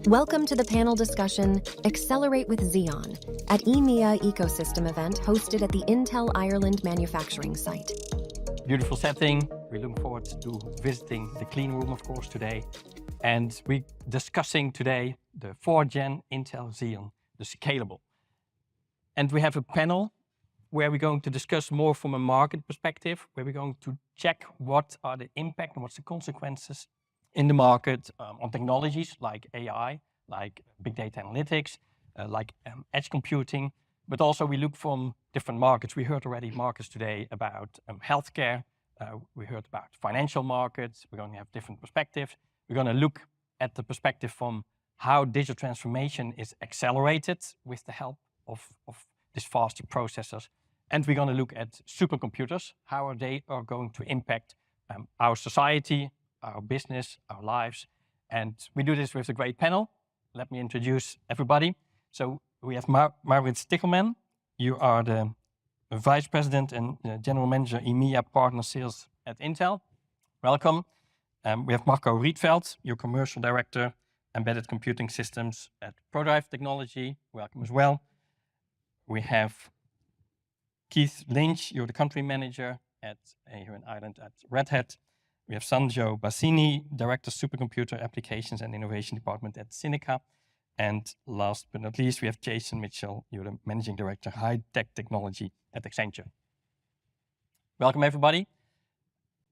Welcome to the panel discussion, Accelerate with Xeon, at EMEA Ecosystem event hosted at the Intel Ireland manufacturing site. Beautiful setting. We're looking forward to visiting the clean room, of course, today. And we're discussing today the 4th-gen Intel Xeon, the scalable. And we have a panel where we're going to discuss more from a market perspective, where we're going to check what are the impact and what's the consequences in the market on technologies like AI, like big data analytics, like edge computing, but also we look from different markets. We heard already markets today about healthcare. We heard about financial markets. We're going to have different perspectives. We're going to look at the perspective from how digital transformation is accelerated with the help of these faster processors. And we're going to look at supercomputers, how they are going to impact our society, our business, our lives. And we do this with a great panel. Let me introduce everybody. So we have Marit Stichelman. You are the Vice President and General Manager EMEA Partner Sales at Intel. Welcome. We have Marco Rietveld, your Commercial Director, Embedded Computing Systems at ProDrive Technology. Welcome as well. We have Keith Lynch, you're the Country Manager here in Ireland at Red Hat. We have Sanjo Bassini, Director Supercomputer Applications and Innovation Department at Cinica. And last but not least, we have Jason Mitchell, you're the Managing Director, High Tech Technology at Accenture. Welcome, everybody.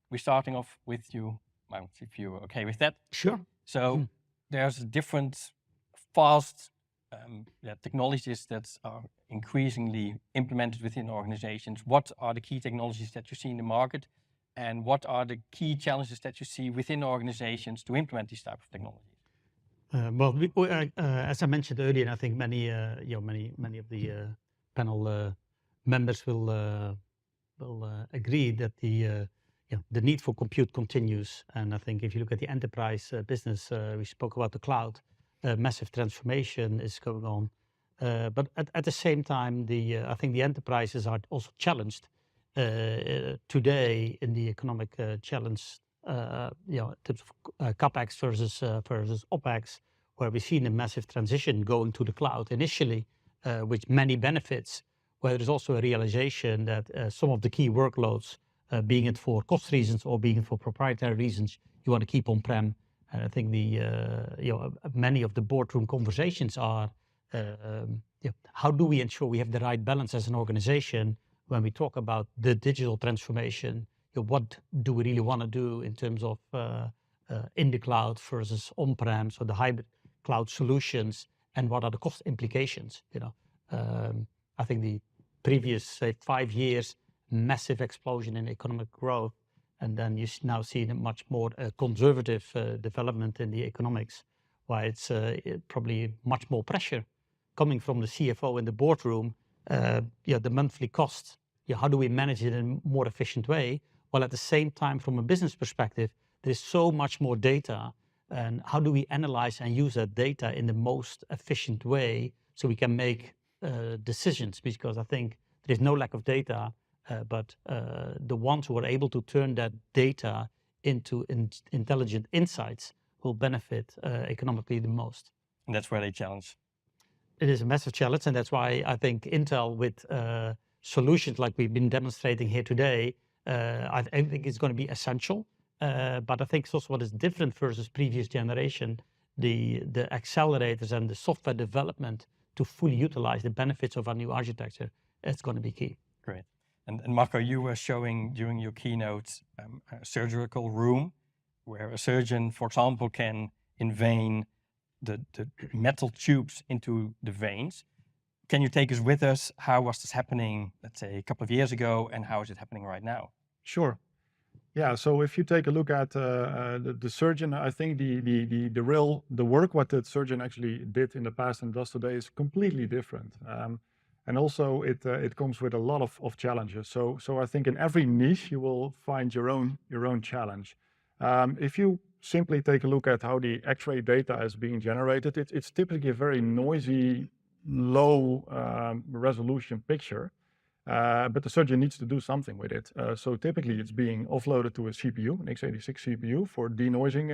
We're starting off with you, if you're okay with that. Sure. So there's different fast technologies that are increasingly implemented within organizations. What are the key technologies that you see in the market? And what are the key challenges that you see within organizations to implement these type of technologies? As I mentioned earlier, and I think many of the panel members will agree that the need for compute continues. And I think if you look at the enterprise business, we spoke about the cloud, massive transformation is going on. But at the same time, I think the enterprises are also challenged today in the economic challenge, in terms of CapEx versus OpEx, where we've seen a massive transition going to the cloud initially, with many benefits, where there's also a realization that some of the key workloads, being it for cost reasons or being it for proprietary reasons, you want to keep on-prem. And I think many of the boardroom conversations are, how do we ensure we have the right balance as an organization when we talk about the digital transformation? What do we really want to do in terms of in the cloud versus on-prem, so the hybrid cloud solutions, and what are the cost implications? I think the previous, say, 5 years, massive explosion in economic growth, and then you now see a much more conservative development in the economics, why it's probably much more pressure coming from the CFO in the boardroom. The monthly cost, how do we manage it in a more efficient way? While at the same time, from a business perspective, there's so much more data, and how do we analyze and use that data in the most efficient way so we can make decisions? Because I think there's no lack of data, but the ones who are able to turn that data into intelligent insights will benefit economically the most. And that's where they challenge. It is a massive challenge, and that's why I think Intel with solutions like we've been demonstrating here today, I think it's going to be essential. But I think it's also what is different versus previous generation, the accelerators and the software development to fully utilize the benefits of our new architecture. It's going to be key. Great. And Marco, you were showing during your keynote a surgical room where a surgeon, for example, can vein the metal tubes into the veins. Can you take us with us? How was this happening, let's say, a couple of years ago, and how is it happening right now? Sure. Yeah. So if you take a look at the surgeon, I think the work what the surgeon actually did in the past and does today is completely different. And also it comes with a lot of challenges. So I think in every niche you will find your own challenge. If you simply take a look at how the X-ray data is being generated, it's typically a very noisy, low resolution picture, but the surgeon needs to do something with it. So typically it's being offloaded to a CPU, an x86 CPU for denoising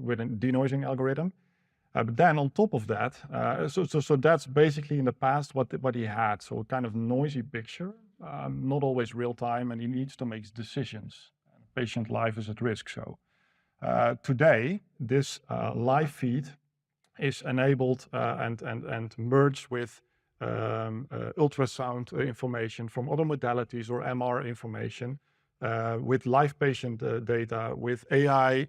with a denoising algorithm. But then on top of that, so that's basically in the past what he had. So a kind of noisy picture, not always real time, and he needs to make decisions. Patient life is at risk. So today, this live feed is enabled and merged with ultrasound information from other modalities or MR information, with live patient data, with AI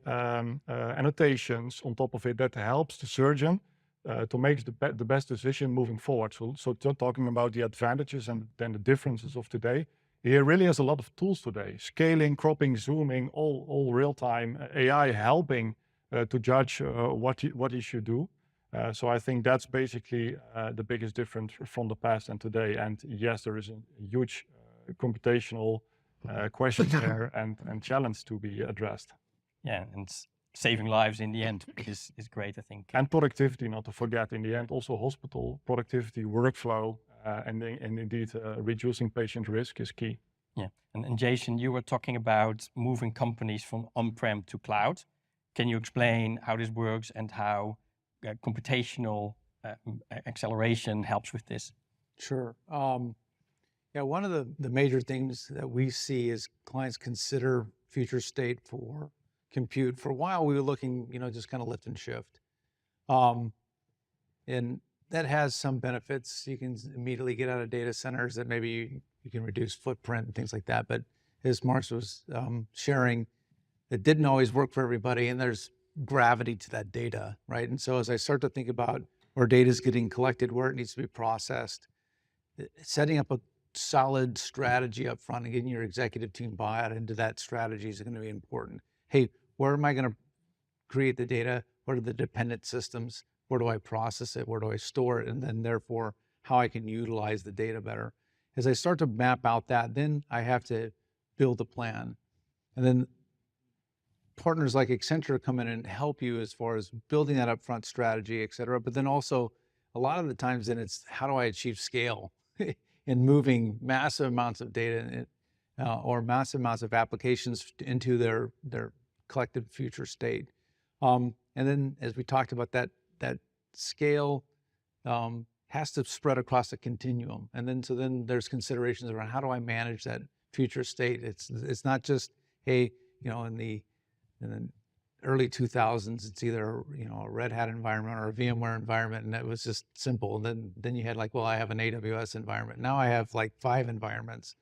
annotations on top of it that helps the surgeon to make the best decision moving forward. So talking about the advantages and then the differences of today, he really has a lot of tools today: scaling, cropping, zooming, all real time, AI helping to judge what he should do. So I think that's basically the biggest difference from the past and today. And yes, there is a huge computational question there and challenge to be addressed. Yeah, and saving lives in the end is great, I think. And productivity, not to forget, in the end, also hospital productivity, workflow, and indeed reducing patient risk is key. Yeah, and Jason, you were talking about moving companies from on-prem to cloud. Can you explain how this works and how computational acceleration helps with this? Sure. Yeah, one of the major things that we see is clients consider future state for compute. For a while, we were looking, just kind of lift and shift. And that has some benefits. You can immediately get out of data centers that maybe you can reduce footprint and things like that. But as Marks was sharing, it didn't always work for everybody, and there's gravity to that data, right? And so as I start to think about where data is getting collected, where it needs to be processed, setting up a solid strategy up front and getting your executive team buy-out into that strategy is going to be important. Hey, where am I going to create the data? What are the dependent systems? Where do I process it? Where do I store it? And then therefore, how I can utilize the data better. As I start to map out that, then I have to build a plan. And then partners like Accenture come in and help you as far as building that upfront strategy, et cetera. But then also, a lot of the times then it's how do I achieve scale in moving massive amounts of data or massive amounts of applications into their collected future state. And then as we talked about that scale has to spread across a continuum. And then, so then there's considerations around how do I manage that future state? It's not just, hey, in the early 2000s, it's either, a Red Hat environment or a VMware environment, and it was just simple. And then you had like, well, I have an AWS environment. Now I have like 5 environments.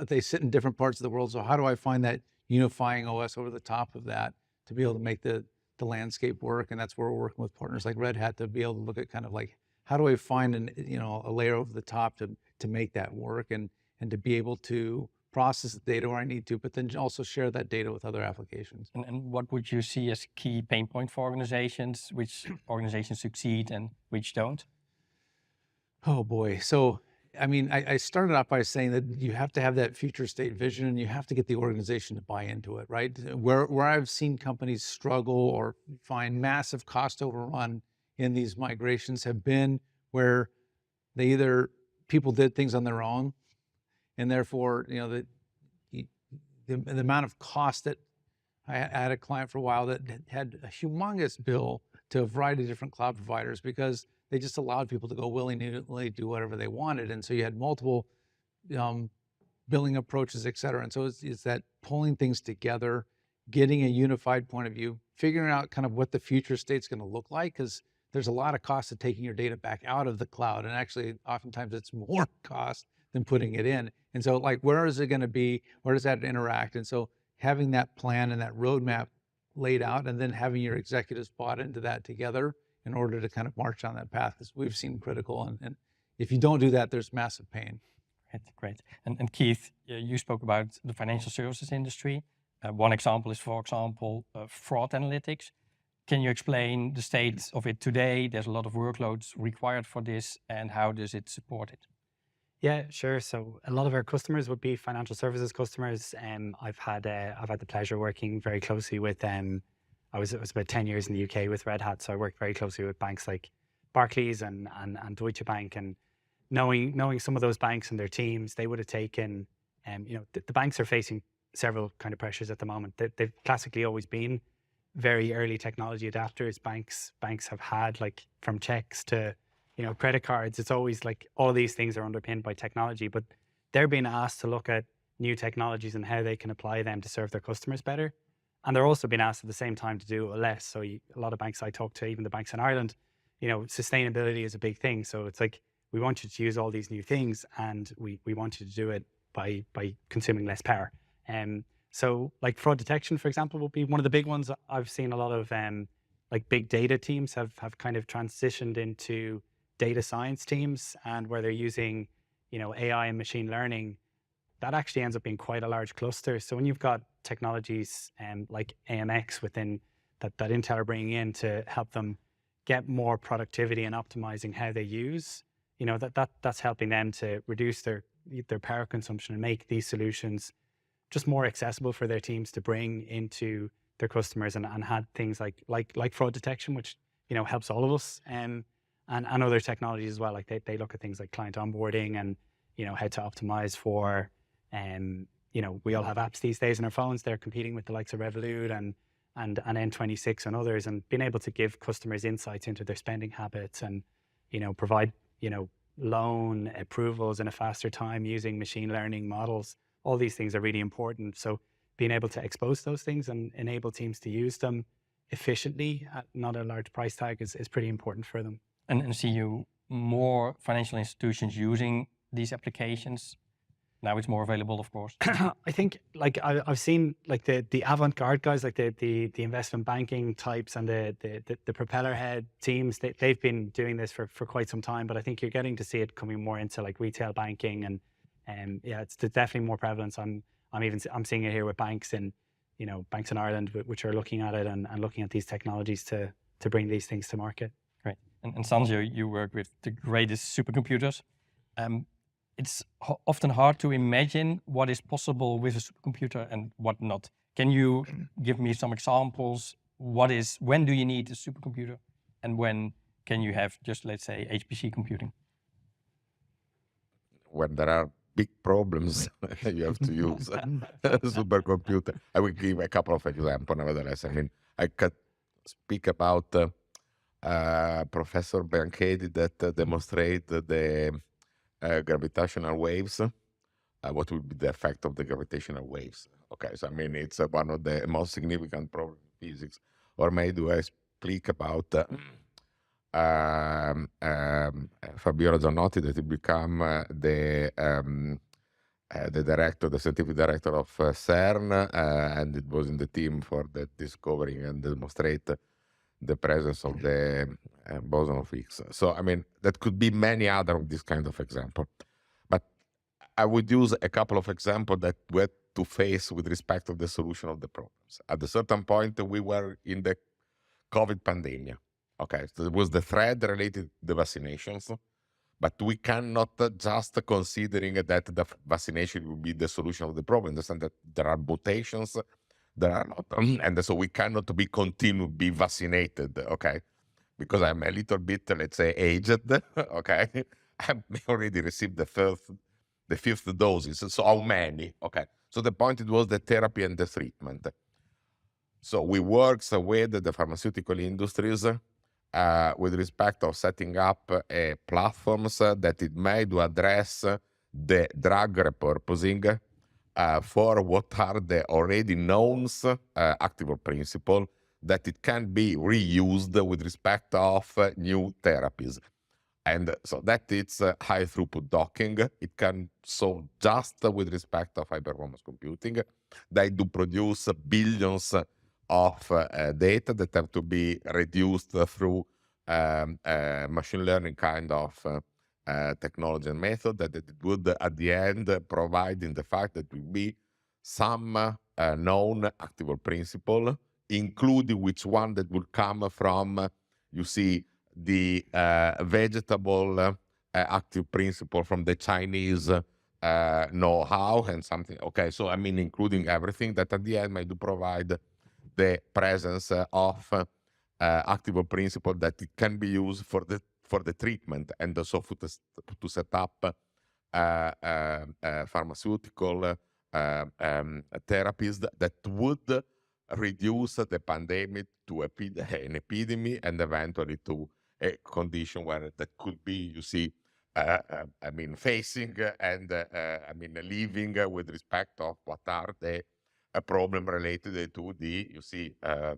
They sit in different parts of the world. So how do I find that unifying OS over the top of that to be able to make the landscape work? And that's where we're working with partners like Red Hat to be able to look at kind of like, how do I find a layer over the top to make that work and to be able to process the data where I need to, but then also share that data with other applications. And what would you see as key pain point for organizations? Which organizations succeed and which don't? Oh boy. So, I started off by saying that you have to have that future state vision and you have to get the organization to buy into it, right? Where I've seen companies struggle or find massive cost overrun in these migrations have been where people did things on their own, and therefore, the amount of cost that I had a client for a while that had a humongous bill to a variety of different cloud providers because they just allowed people to go willy-nilly do whatever they wanted. And so you had multiple billing approaches, et cetera. And so it's that pulling things together, getting a unified point of view, figuring out kind of what the future state's going to look like, because there's a lot of cost of taking your data back out of the cloud. And actually, oftentimes it's more cost than putting it in. And so like, where is it going to be? Where does that interact? And so having that plan and that roadmap laid out, and then having your executives bought into that together in order to kind of march on that path, is we've seen critical. And if you don't do that, there's massive pain. Great. And Keith, you spoke about the financial services industry. One example is, for example, fraud analytics. Can you explain the state of it today? There's a lot of workloads required for this, and how does it support it? Yeah, sure. So a lot of our customers would be financial services customers. I've had the pleasure working very closely with I was about 10 years in the UK with Red Hat, so I worked very closely with banks like Barclays and Deutsche Bank, and knowing some of those banks and their teams, they would have taken, the banks are facing several kind of pressures at the moment. They've classically always been very early technology adapters. Banks have had, like, from checks to, credit cards. It's always like all these things are underpinned by technology, but they're being asked to look at new technologies and how they can apply them to serve their customers better. And they're also being asked at the same time to do less. So a lot of banks I talk to, even the banks in Ireland, sustainability is a big thing. So it's like, we want you to use all these new things, and we want you to do it by consuming less power. So like fraud detection, for example, will be one of the big ones. I've seen a lot of like big data teams have kind of transitioned into data science teams, and where they're using, AI and machine learning. That actually ends up being quite a large cluster. So when you've got technologies like AMX within that Intel are bringing in to help them get more productivity and optimizing how they use, that's helping them to reduce their power consumption and make these solutions just more accessible for their teams to bring into their customers, and had things like fraud detection, which helps all of us, and other technologies as well. Like they look at things like client onboarding and how to optimize for we all have apps these days on our phones. They're competing with the likes of Revolut and N26 and others, and being able to give customers insights into their spending habits and provide loan approvals in a faster time using machine learning models. All these things are really important. So being able to expose those things and enable teams to use them efficiently at not a large price tag is pretty important for them. And see you more financial institutions using these applications. Now it's more available, of course. I think, like, I've seen like the avant-garde guys, like the investment banking types and the propeller head teams. They've been doing this for quite some time, but I think you're getting to see it coming more into like retail banking, and yeah, it's definitely more prevalence. I'm seeing it here with banks in banks in Ireland, which are looking at it and looking at these technologies to bring these things to market. Great. And Sanjay, you work with the greatest supercomputers. It's often hard to imagine what is possible with a supercomputer and what not. Can you give me some examples? When do you need a supercomputer, and when can you have just, let's say, HPC computing? When there are big problems, you have to use a supercomputer. I will give a couple of examples, nevertheless. I mean, I could speak about Professor Bianchetti that demonstrate the gravitational waves. What would be the effect of the gravitational waves? Okay, so I mean, it's one of the most significant problems in physics. Or maybe I speak about Fabiola Giannotti, that will become the scientific director of CERN, and it was in the team for the discovering and demonstrate the presence of the boson of Higgs. So, I mean, that could be many other of this kind of example. But I would use a couple of examples that we had to face with respect to the solution of the problems. At a certain point, we were in the COVID pandemic. Okay, so it was the thread related to the vaccinations, but we cannot just considering that the vaccination will be the solution of the problem. Understand that there are mutations, there are not, and so we cannot be vaccinated, okay? Because I'm a little bit, let's say, aged, okay? I already received the fifth doses, so how many? Okay, so the point it was the therapy and the treatment. So we work with the pharmaceutical industries with respect of setting up platforms that it may do address the drug repurposing for what are the already known active principle that it can be reused with respect of new therapies. And so that it's high throughput docking. It can, so just with respect of high performance computing, they do produce billions of data that have to be reduced through machine learning kind of technology and method that it would at the end provide in the fact that will be some known active principle, including which one that will come from, you see, the vegetable active principle from the Chinese know-how and something. Okay, so I mean, including everything that at the end may do provide the presence of active principle that it can be used for the treatment, and also to set up pharmaceutical therapies that would reduce the pandemic to an epidemic and eventually to a condition where that could be, you see, facing and living with respect of what are the problem related to the, you see, the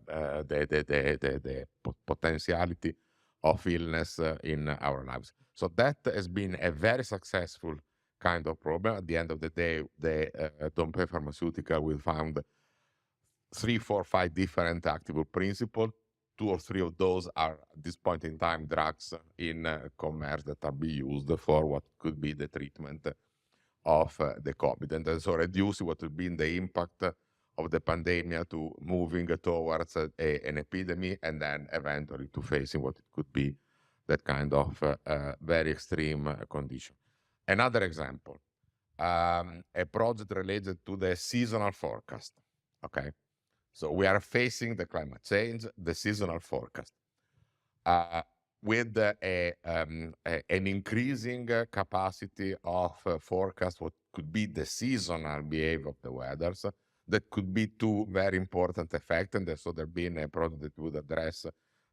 potentiality of illness in our lives. So that has been a very successful kind of problem. At the end of the day, the Dompé Pharmaceutical will found 3, 4, 5 different active principles. 2 or 3 of those are at this point in time drugs in commerce that are being used for what could be the treatment of the COVID. And so reducing what would be the impact of the pandemic to moving towards an epidemic and then eventually to facing what it could be that kind of very extreme condition. Another example, a project related to the seasonal forecast, okay? So we are facing the climate change, the seasonal forecast, with an increasing capacity of forecast what could be the seasonal behavior of the weathers. That could be 2 very important effects, and so there been a project that would address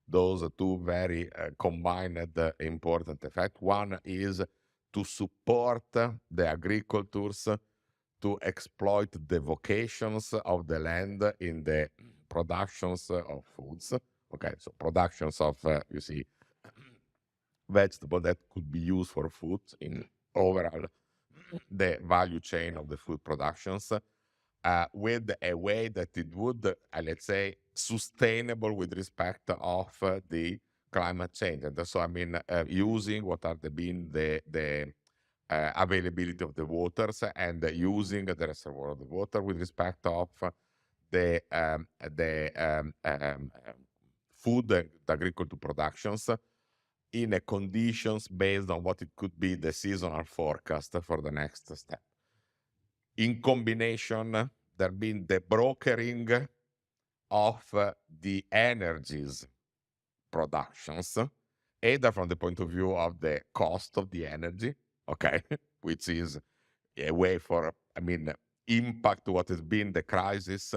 those 2 very combined important effects. One is to support the agricultures to exploit the vocations of the land in the productions of foods. Okay, so productions of, you see, vegetable that could be used for food in overall the value chain of the food productions, with a way that it would, let's say, sustainable with respect of the climate change. And so, using what are the availability of the waters and using the reservoir of the water with respect of the food and agricultural productions in a conditions based on what it could be the seasonal forecast for the next step. In combination, there been the brokering of the energies productions, either from the point of view of the cost of the energy, okay, which is a way for, impact what has been the crisis,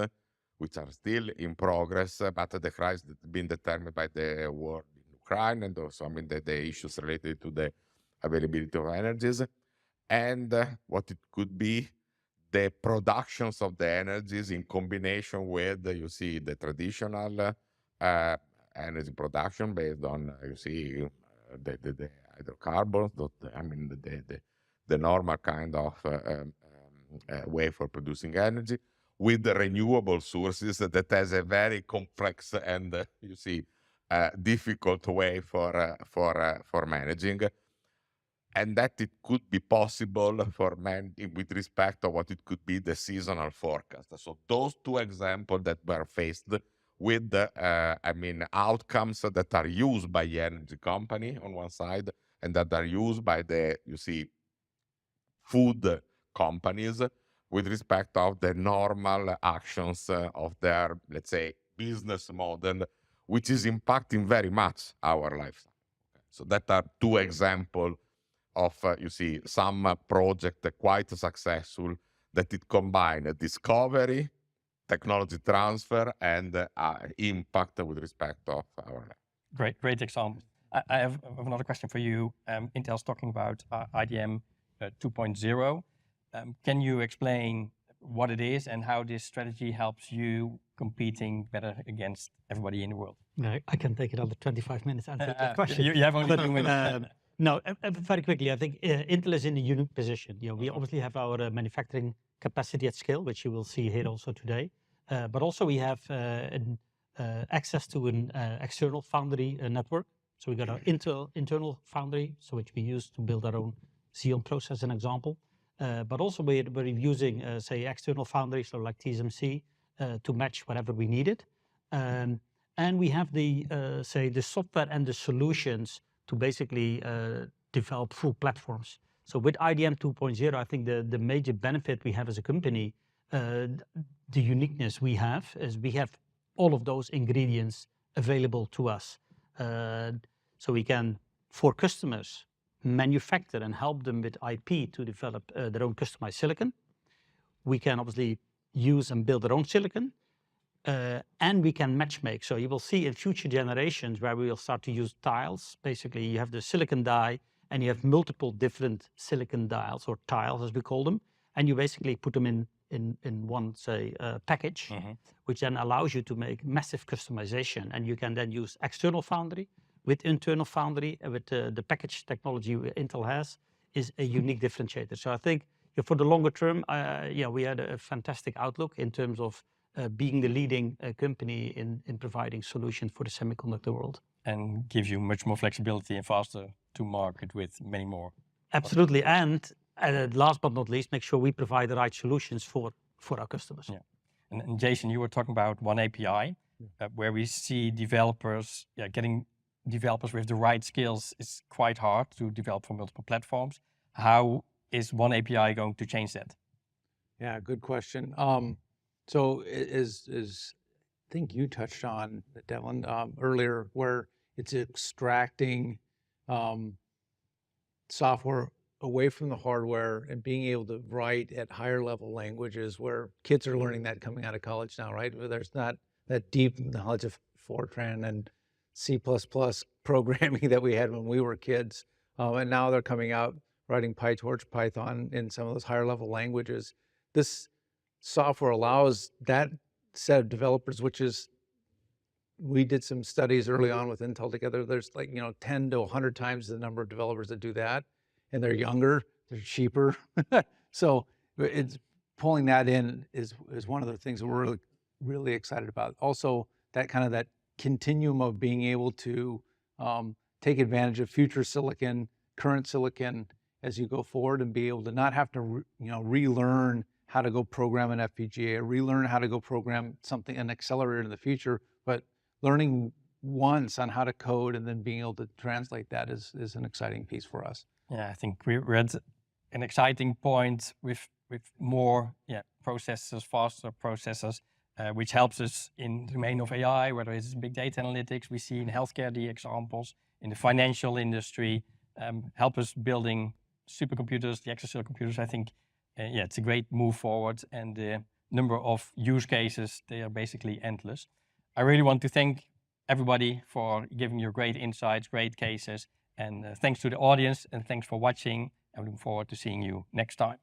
which are still in progress, but the crisis has been determined by the war in Ukraine and also, the issues related to the availability of energies, and what it could be the productions of the energies in combination with, you see, the traditional energy production based on, you see, the hydrocarbons, the normal kind of way for producing energy, with the renewable sources that has a very complex and, you see, difficult way for managing. And that it could be possible for with respect to what it could be the seasonal forecast. So those 2 examples that were faced with outcomes that are used by the energy company on one side and that are used by the, you see, food companies with respect of the normal actions of their, let's say, business model, which is impacting very much our lifestyle. So that are 2 examples of, you see, some project quite successful that it combine discovery, technology transfer, and impact with respect of our life. Great example. I have another question for you. Intel's talking about IDM 2.0. Can you explain what it is and how this strategy helps you competing better against everybody in the world? No, I can take another 25 minutes to answer that question. You have only 2 minutes. No, very quickly, I think Intel is in a unique position. We obviously have our manufacturing capacity at scale, which you will see here also today. But also we have access to an external foundry network. So we got our internal foundry, so which we use to build our own Xeon process, as an example. But also we're using, say, external foundries, so like TSMC, to match whatever we needed. And we have the software and the solutions to basically develop full platforms. So with IDM 2.0, I think the major benefit we have as a company, the uniqueness we have is we have all of those ingredients available to us. So we can, for customers, manufacture and help them with IP to develop their own customized silicon. We can obviously use and build their own silicon. and we can matchmake. So you will see in future generations where we will start to use tiles. Basically, you have the silicon die, and you have multiple different silicon dials, or tiles as we call them, and you basically put them in one, say, package, which then allows you to make massive customization. And you can then use external foundry with internal foundry, with the package technology Intel has, is a unique differentiator. So I think for the longer term, we had a fantastic outlook in terms of being the leading company in providing solutions for the semiconductor world. And gives you much more flexibility and faster to market with many more. Absolutely. And last but not least, make sure we provide the right solutions for our customers. Yeah. And Jason, you were talking about one API, where we see developers, getting developers with the right skills is quite hard to develop for multiple platforms. How is one API going to change that? Yeah, good question. So is I think you touched on, Devlin, earlier, where it's extracting software away from the hardware and being able to write at higher level languages, where kids are learning that coming out of college now, right? Where there's not that deep knowledge of Fortran and C++ programming that we had when we were kids. And now they're coming out writing PyTorch, Python in some of those higher level languages. This software allows that set of developers, which is, we did some studies early on with Intel together. There's 10 to 100 times the number of developers that do that, and they're younger, they're cheaper. So it's pulling that in is one of the things that we're really, really excited about. Also, that continuum of being able to take advantage of future silicon, current silicon as you go forward, and be able to not have to relearn how to go program an FPGA or relearn how to go program something, an accelerator in the future, but learning once on how to code and then being able to translate that is an exciting piece for us. Yeah, I think we're at an exciting point with more processors, faster processors, which helps us in the domain of AI, whether it's big data analytics. We see in healthcare the examples, in the financial industry, help us building supercomputers, the exascale computers. I think it's a great move forward, and the number of use cases, they are basically endless. I really want to thank everybody for giving your great insights, great cases, and thanks to the audience, and thanks for watching. I'm looking forward to seeing you next time.